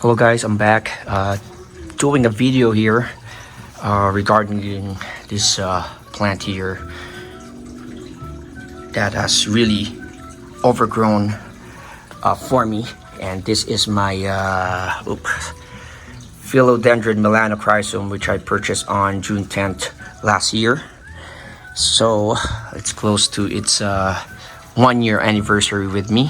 Hello guys, I'm back doing a video here regarding this plant here that has really overgrown for me, and this is my Philodendron melanochrysum, which I purchased on June 10th last year. So it's close to its 1 year anniversary with me.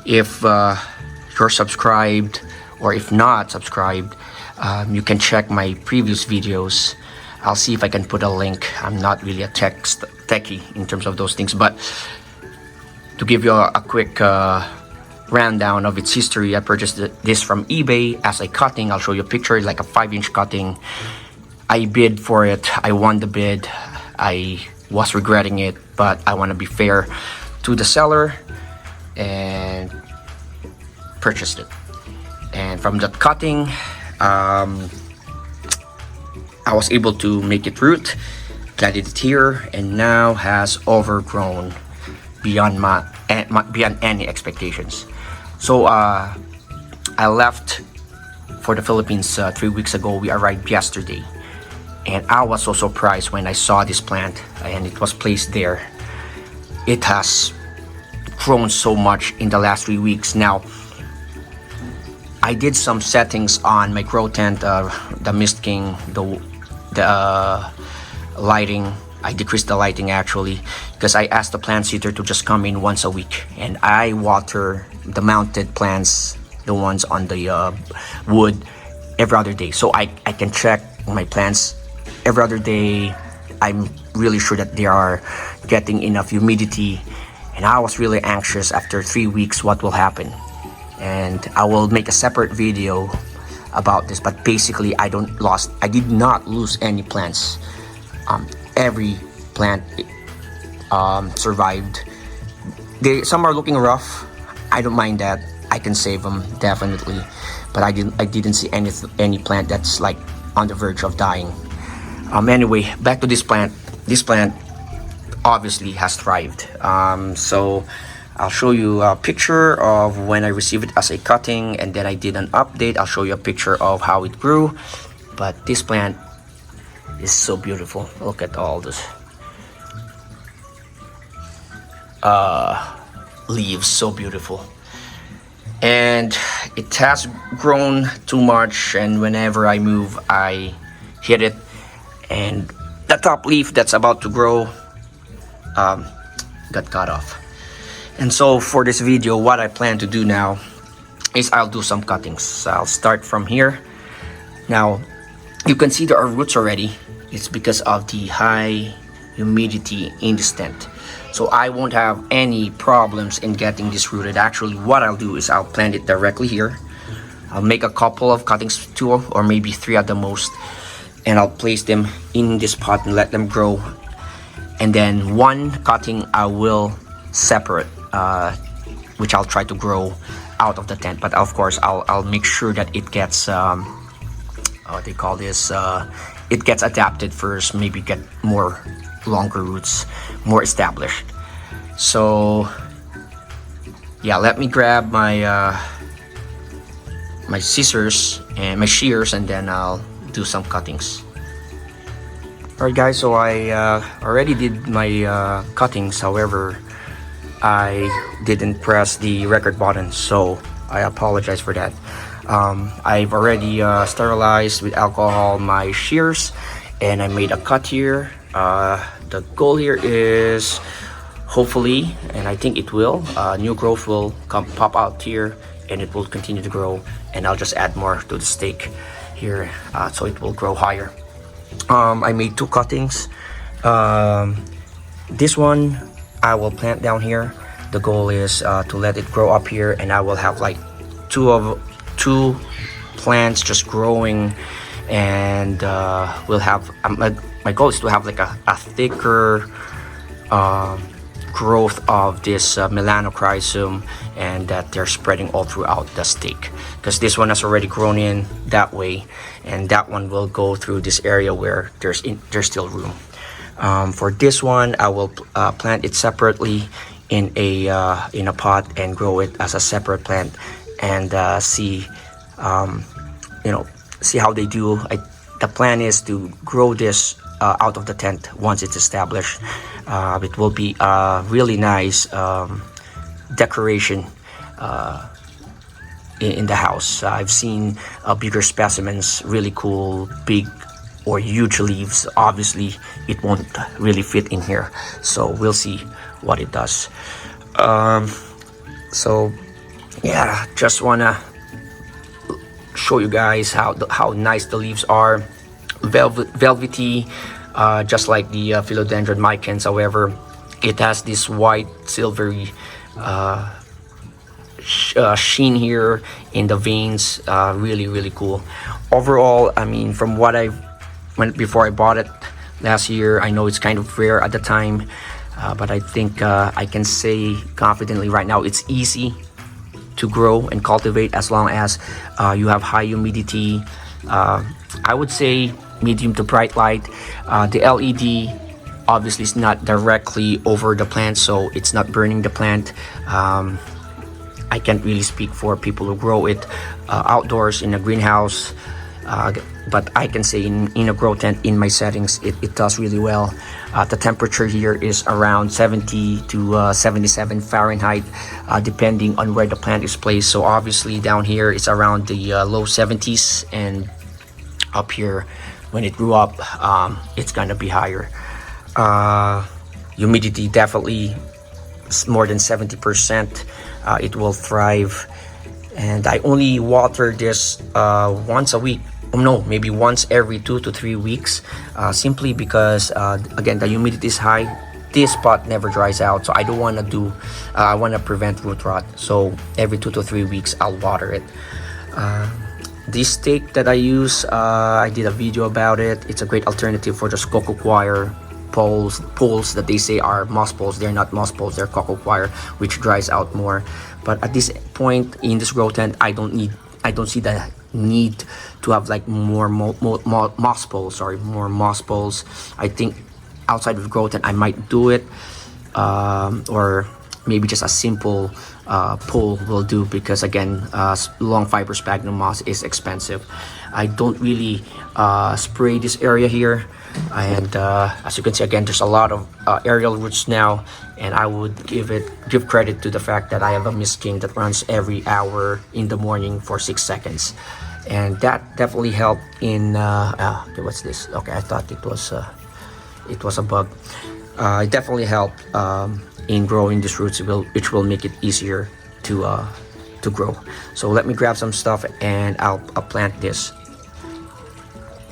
If you're subscribed, or if not subscribed, you can check my previous videos. I'll see if I can put a link. I'm not really a techie in terms of those things, but to give you a quick rundown of its history, I purchased this from eBay as a cutting. I'll show you a picture, like a 5-inch cutting. I bid for it. I won the bid. I was regretting it, but I want to be fair to the seller and purchased it. And from that cutting, I was able to make it root, planted it here, and now has overgrown beyond beyond any expectations. So I left for the Philippines 3 weeks ago. We arrived yesterday, and I was so surprised when I saw this plant and it was placed there. It has grown so much in the last 3 weeks. Now, I did some settings on my grow tent, the mist king, the lighting. I decreased the lighting actually because I asked the plant seeder to just come in once a week, and I water the mounted plants, the ones on the wood, every other day, so I can check my plants every other day. I'm really sure that they are getting enough humidity, and I was really anxious after 3 weeks what will happen. And I will make a separate video about this, but basically I did not lose any plants. Every plant survived. Some are looking rough. I don't mind that. I can save them definitely, but I didn't see any plant that's like on the verge of dying. Anyway, back to this plant. This plant obviously has thrived. So I'll show you a picture of when I received it as a cutting, and then I did an update. I'll show you a picture of how it grew. But this plant is so beautiful. Look at all this leaves, so beautiful. And it has grown too much, and whenever I move I hit it, and the top leaf that's about to grow got cut off. And so for this video, what I plan to do now is I'll do some cuttings. So I'll start from here. Now you can see there are roots already. It's because of the high humidity in this tent, so I won't have any problems in getting this rooted. Actually, what I'll do is I'll plant it directly here. I'll make a couple of cuttings, 2 or maybe 3 at the most, and I'll place them in this pot and let them grow. And then one cutting I will separate, which I'll try to grow out of the tent. But of course I'll make sure that it gets what they call this, it gets adapted first, maybe get more longer roots, more established. So yeah, let me grab my my scissors and my shears, and then I'll do some cuttings. Alright guys, so I already did my cuttings. However, I didn't press the record button, so I apologize for that. I've already sterilized with alcohol my shears, and I made a cut here. The goal here is hopefully, and I think it will, new growth will pop out here, and it will continue to grow, and I'll just add more to the stake here, so it will grow higher. I made 2 cuttings. This one I will plant down here. The goal is to let it grow up here, and I will have like two plants just growing, and we'll have my goal is to have like a thicker growth of this melanochrysum, and that they're spreading all throughout the stake, because this one has already grown in that way, and that one will go through this area where there's still room. For this one, I will plant it separately in a pot and grow it as a separate plant, and see you know, see how they do. The plan is to grow this out of the tent once it's established. It will be a really nice decoration in the house. I've seen bigger specimens, really cool, big or huge leaves. Obviously, it won't really fit in here, so we'll see what it does. So yeah, just wanna show you guys how nice the leaves are. Velvety, just like the Philodendron micans. However, it has this white silvery sheen here in the veins. Really cool. Overall, I mean, from what before I bought it last year, I know it's kind of rare at the time, but I think I can say confidently right now it's easy to grow and cultivate as long as you have high humidity. I would say medium to bright light. The LED obviously is not directly over the plant, so it's not burning the plant. I can't really speak for people who grow it outdoors in a greenhouse, but I can say in a grow tent in my settings, it does really well. The temperature here is around 70 to 77 Fahrenheit, depending on where the plant is placed. So obviously down here it's around the low 70s, and up here when it grew up, it's gonna be higher. Humidity definitely more than 70%. It will thrive, and I only water this once a week. No, maybe once every 2 to 3 weeks, simply because again, the humidity is high. This spot never dries out, so I don't want to do I want to prevent root rot, so every 2 to 3 weeks I'll water it. This stake that I use, I did a video about it. It's a great alternative for just cocoa coir poles that they say are moss poles. They're not moss poles, they're cocoa coir, which dries out more. But at this point in this grow tent, I don't see the need to have like more moss poles. I think outside of the grow tent I might do it, or maybe just a simple pole will do, because again, long fiber sphagnum moss is expensive. I don't really spray this area here, and as you can see, again, there's a lot of aerial roots now, and I would give credit to the fact that I have a mist king that runs every hour in the morning for 6 seconds, and that definitely helped in okay, what's this? Okay, I thought it was a bug. It definitely helped in growing these roots, which will make it easier to grow. So let me grab some stuff and I'll plant this.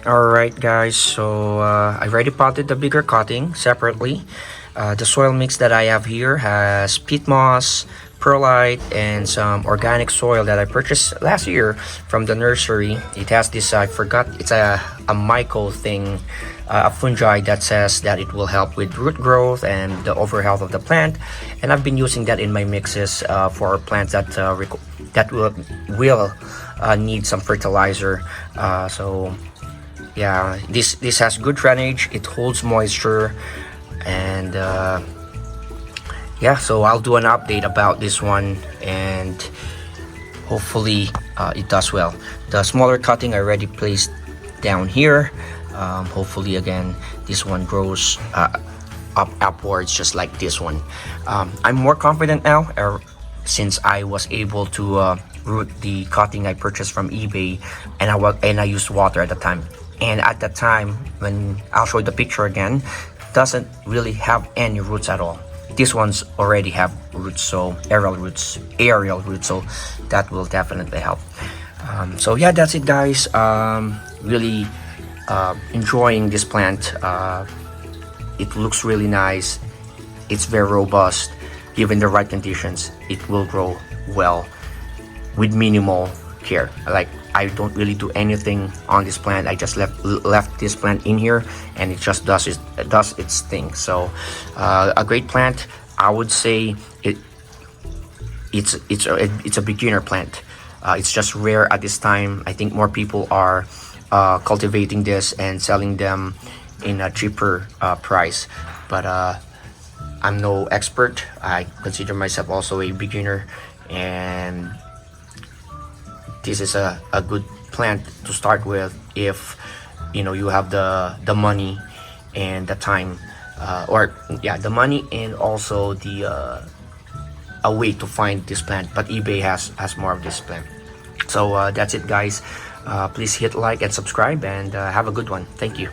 Alright guys, so I already potted the bigger cutting separately. The soil mix that I have here has peat moss, perlite, and some organic soil that I purchased last year from the nursery. It has this, I forgot, it's a myco thing, a fungi that says that it will help with root growth and the overall health of the plant, and I've been using that in my mixes for plants that will need some fertilizer. So yeah, this has good drainage, it holds moisture, and yeah, so I'll do an update about this one, and hopefully it does well. The smaller cutting I already placed down here. Hopefully again this one grows upwards just like this one. I'm more confident now since I was able to root the cutting I purchased from eBay, and I used water at the time. And at that time, when I'll show you the picture again, doesn't really have any roots at all. These ones already have roots, so aerial roots, so that will definitely help. So yeah, that's it guys. Really enjoying this plant. It looks really nice, it's very robust. Given the right conditions, it will grow well with minimal care. Like, I don't really do anything on this plant. I just left this plant in here, and it just does its thing. So a great plant. I would say it's a beginner plant. It's just rare at this time. I think more people are cultivating this and selling them in a cheaper price, but I'm no expert. I consider myself also a beginner, and this is a good plant to start with if you have the money and the time, or yeah, the money and also the a way to find this plant. But eBay has more of this plant. So that's it, guys. Please hit like and subscribe, and have a good one. Thank you.